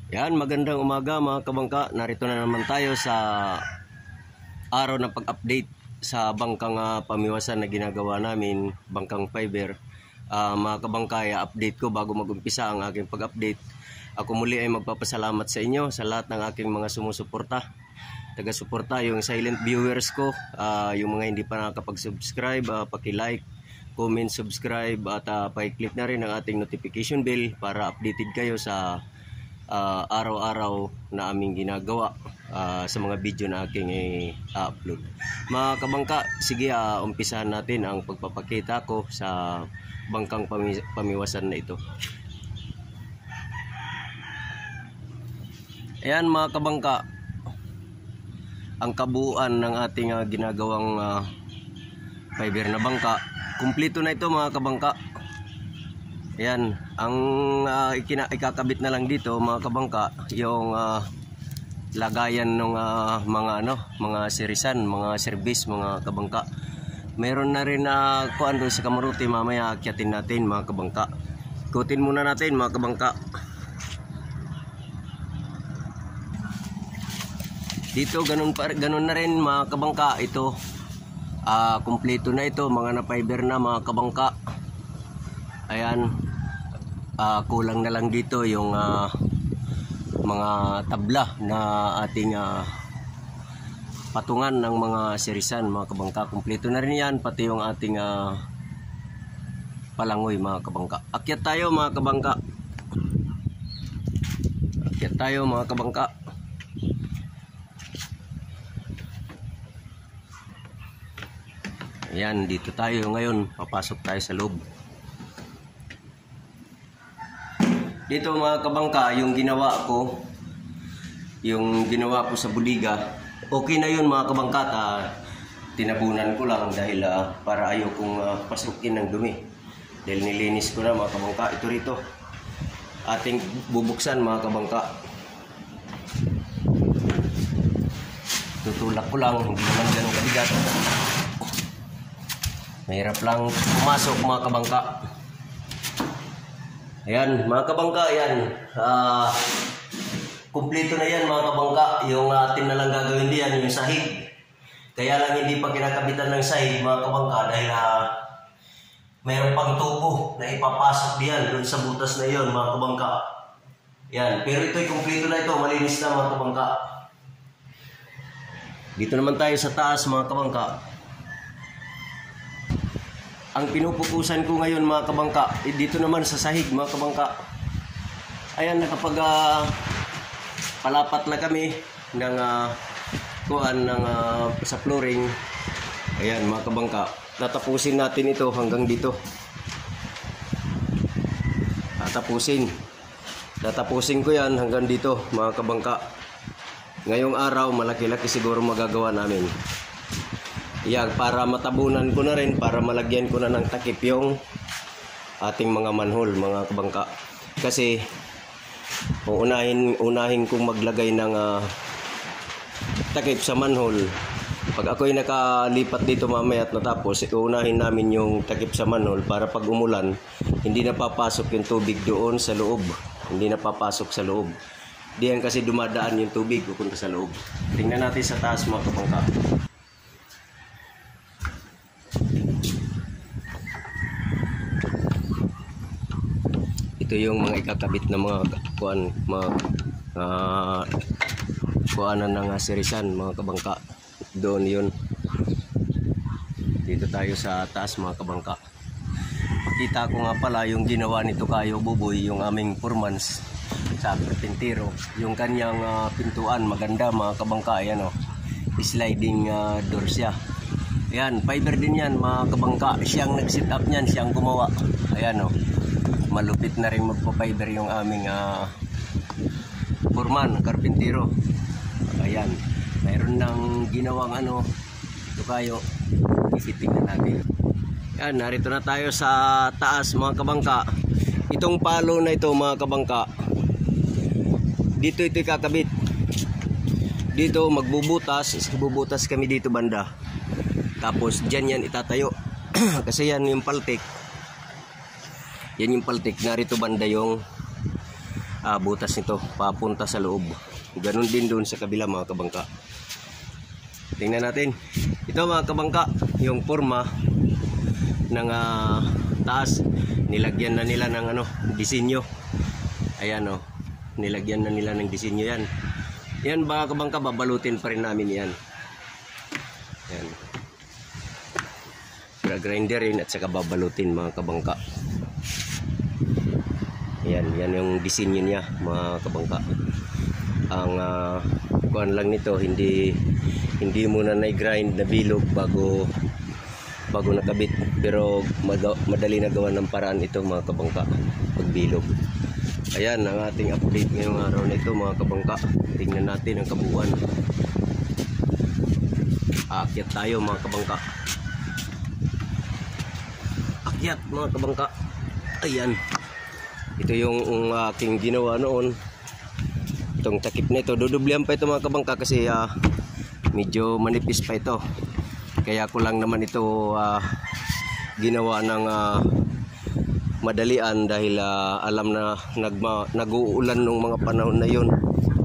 Yan, magandang umaga mga kabangka. Narito na naman tayo sa araw ng pag-update sa bangkang pamiwasan na ginagawa namin, bangkang fiber. Mga kabangka, update ko bago mag-umpisa ang aking pag-update. Ako muli ay magpapasalamat sa inyo, sa lahat ng aking mga sumusuporta, taga-suporta, yung silent viewers ko, yung mga hindi pa nakakapag-subscribe, paki-like, comment, subscribe at paki-click na rin ang ating notification bell para updated kayo sa araw-araw na aming ginagawa sa mga video na aking upload. Mga kabangka, sige, umpisahan natin ang pagpapakita ko sa bangkang pamiwasan na ito. Ayan mga kabangka, ang kabuuan ng ating ginagawang fiber na bangka. Kumpleto na ito mga kabangka. Ayan, ang ikakabit na lang dito mga kabangka, yung lagayan ng mga sirisan, mga service mga kabangka. Meron na rin kuan doon sa Kamaruti, mamaya akyatin natin mga kabangka. Ikutin muna natin mga kabangka. Dito ganun na rin mga kabangka. Ito kumpleto na ito, mga na-fiber na mga kabangka. Ayan, kulang na lang dito yung mga tabla na ating patungan ng mga sirisan mga kabangka. Kumpleto na rin yan, pati yung ating palangoy mga kabangka. Akyat tayo mga kabangka. Akyat tayo mga kabangka. Ayan, dito tayo ngayon. Papasok tayo sa loob. Dito mga kabangka, yung ginawa ko sa buliga, okay na yun mga kabangka. Tinabunan ko lang dahil para ayaw kong pasukin ng dumi. Dahil nilinis ko na mga kabangka. Ito rito, ating bubuksan mga kabangka. Tutulak ko lang, hindi naman ganun kabigat. Mahirap lang pumasok mga kabangka. Ayan mga kabangka, ayan. Kumpleto na yan mga kabangka. Yung atin na lang gagawin diyan, yung sahig. Kaya lang hindi pa kinakabitan ng sahig mga kabangka dahil mayroon pang tubo na ipapasok diyan doon sa butas na yon mga kabangka. Ayan, pero ito'y kumpleto na ito, malinis na mga kabangka. Dito naman tayo sa taas mga kabangka. Ang pinupukusan ko ngayon mga kabangka, dito naman sa sahig mga kabangka. Ayan, nakapag palapat na kami ng sa flooring. Ayan mga kabangka, tatapusin natin ito hanggang dito. Tatapusin ko yan hanggang dito mga kabangka. Ngayong araw malaki-laki siguro magagawa namin. Yan, para matabunan ko na rin, para malagyan ko na ng takip yung ating mga manhole mga kabangka. Kasi unahin kong maglagay ng takip sa manhole. Pag ako'y nakalipat dito mamaya at natapos, unahin namin yung takip sa manhole para pag umulan, hindi napapasok yung tubig doon sa loob. Hindi napapasok sa loob. Diyan kasi dumadaan yung tubig pupunta sa loob. Tingnan natin sa taas mga kabangka. Ito yung mga ikakabit na mga kuanan ng sirisan mga kabangka. Doon yun. Dito tayo sa taas mga kabangka. Pakita ko nga pala yung ginawa nito Kayo Buboy, yung aming foreman sa karpintero. Yung kanyang pintuan maganda mga kabangka. Ayan o, sliding door siya. Ayan, fiber din yan mga kabangka. Siyang nag-sit up niyan, siyang gumawa. Ayan o, malupit na rin magpa-fiber yung aming foreman, karpintero. Ayan, mayroon nang ginawang ito Kayo. Ikitingnan natin. Ayan, narito na tayo sa taas mga kabangka. Itong palo na ito mga kabangka, dito ito kakabit. Dito bubutas kami dito banda. Tapos dyan yan itatayo. Kasi yan yung paltik. Yan yung paltik. Narito banda yung butas nito papunta sa loob. Ganun din doon sa kabila mga kabangka. Tingnan natin. Ito mga kabangka, yung forma ng taas. Nilagyan na nila ng disenyo. Ayan nilagyan na nila ng disenyo yan. Yan mga kabangka, babalutin pa rin namin yan. Yan. Grinder rin at saka babalutin mga kabangka. Yan yung disenyo niya mga kabangka. Ang kuan lang nito, hindi muna na-grind na bilog bago nakabit, pero madali na gawa ng paraan ito mga kabangka pagbilog. Ayan ang ating update ngayong araw na ito mga kabangka. Tingnan natin ang kabuuan. Aakyat tayo mga kabangka. Akyat mga kabangka. Ayan, ito yung aking ginawa noon. Itong takip na ito, dudublihan pa ito mga kabangka kasi medyo manipis pa ito. Kaya ko lang naman ito ginawa ng madalian dahil alam na nag-uulan nung mga panahon na yun,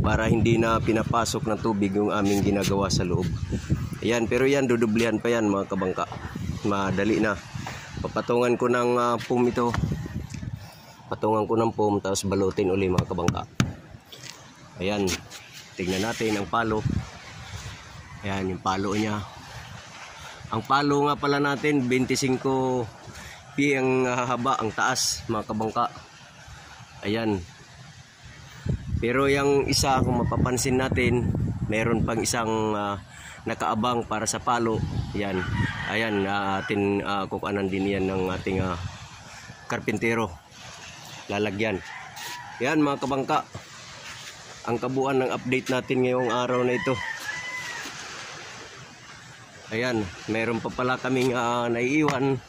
para hindi na pinapasok ng tubig yung aming ginagawa sa loob. Ayan, pero yan dudublihan pa yan mga kabangka. Madali na. Papatungan ko ng foam ito. Patungan ko ng foam tapos balutin uli mga kabangka. Ayan, tignan natin ang palo. Ayan yung palo niya. Ang palo nga pala natin 25 pi ang haba, ang taas mga kabangka. Ayan. Pero yung isa, kung mapapansin natin, meron pang isang nakaabang para sa palo. Ayan. Ayan, atin kukuanan din yan ng ating karpintero. Lalagyan. Ayan mga kabangka, ang kabuuan ng update natin ngayong araw na ito. Ayan, meron pa pala kaming naiiwan.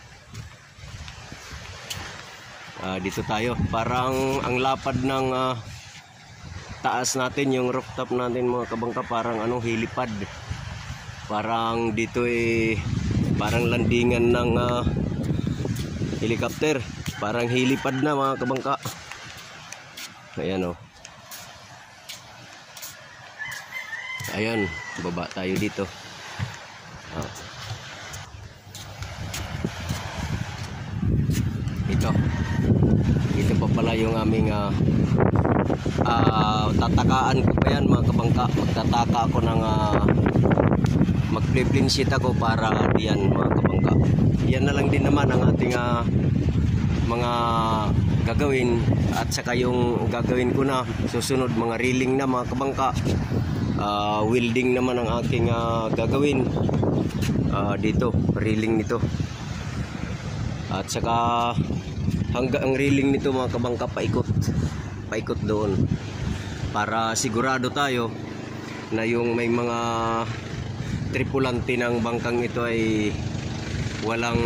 Dito tayo. Parang ang lapad ng taas natin, yung rooftop natin mga kabangka, parang hilipad. Parang dito parang landingan ng helicopter. Parang hilipad na mga kabangka. Ayan Ayan, baba tayo dito. Ito pa pala yung aming tatakaan ko pa yan mga kabangka. Magtataka ako ng mag-plane sheet ako para diyan mga kabangka. Yan na lang din naman ang ating mga gagawin, at saka yung gagawin ko na susunod mga reeling na mga kabangka. Welding naman ang aking gagawin dito, reeling nito, at saka hanggang ang reeling nito mga kabangka paikot doon, para sigurado tayo na yung may mga tripulante ng bangkang ito ay walang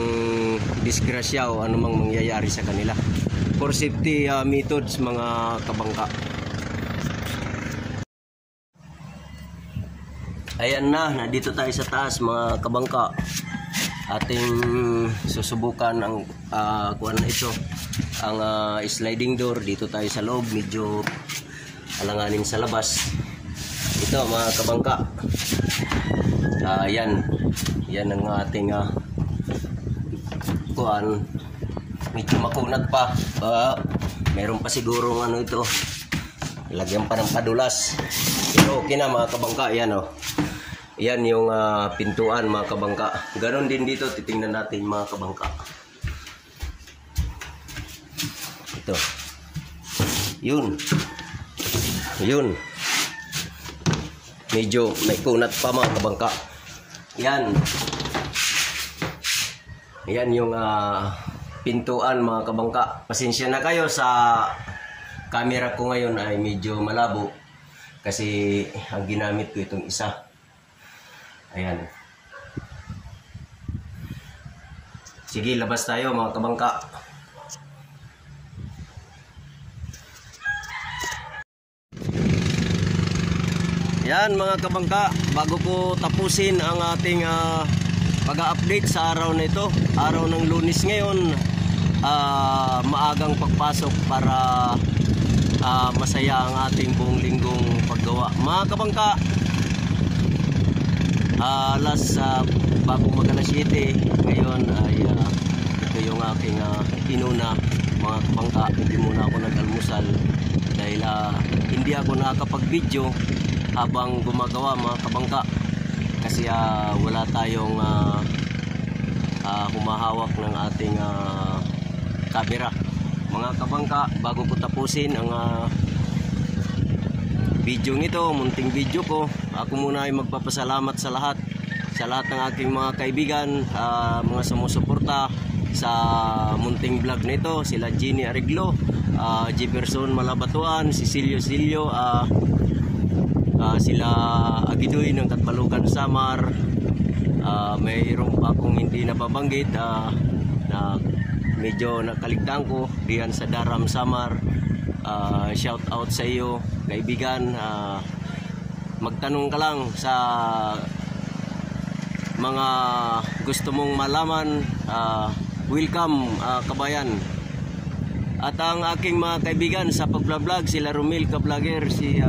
disgrasya o anumang mangyayari sa kanila, for safety methods mga kabangka. Ayan na, nandito tayo sa taas mga kabangka. Ating susubukan ang kuwan na ito, ang sliding door. Dito tayo sa loob, medyo alanganin sa labas. Ito mga kabangka. Yan ang ating kuwan. Medyo makunat pa. Meron pa siguro ito. Lagyan pa ng padulas. Pero okay na mga kabangka. Yan yung pintuan mga kabangka. Ganon din dito, titingnan natin mga kabangka. Ito. Yun. Medyo may kunat pa mga kabangka. Yan yung pintuan mga kabangka. Pasensya na kayo sa camera ko ngayon ay medyo malabo kasi ang ginamit ko itong isa. Ayan. Sige, labas tayo mga kabangka. Yan mga kabangka, bago ko tapusin ang ating pag-update sa araw na ito, araw ng Lunes ngayon, maagang pagpasok para masaya ang ating buong linggong paggawa. Mga kabangka, bago mag alas 7 ngayon ay ito yung aking inuna. Mga kabangka, hindi muna ako nag-almusal dahil hindi ako nakakapag-video habang gumagawa, mga kabangka, kasi wala tayong humahawak ng ating camera. Mga kabangka, bago ko tapusin ang video nito, munting video ko, ako muna ay magpapasalamat sa lahat ng aking mga kaibigan, mga sumusuporta sa munting vlog nito, sila Jenny Ariglo, Jefferson Malabatuan, Cecilio Silio, sila Agidoy ng Katbalugan Samar, mayroon pa akong hindi nababanggit na medyo nakaligtaan ko diyan sa Daram Samar. Shout out sa iyo, kaibigan. Magtanong ka lang sa mga gusto mong malaman. Welcome, kabayan. At ang aking mga kaibigan sa pag-vlog, sila Romil Ka-Vlogger, si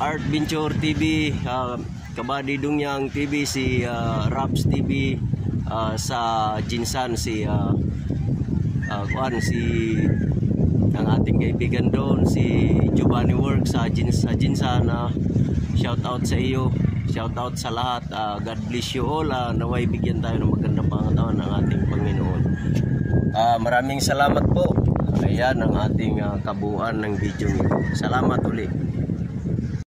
Art Venture TV, Kabady Dungyang TV, si Raps TV, sa Jinsan si ang ating kaibigan doon, si Giovanni Work sa Jinsan. Shout out sa iyo, shout out sa lahat. God bless you all. Naway bigyan tayo ng magandang pangatawan ng ating Panginoon. Maraming salamat po. Ayan ang ating kabuuan ng video nito. Salamat ulit.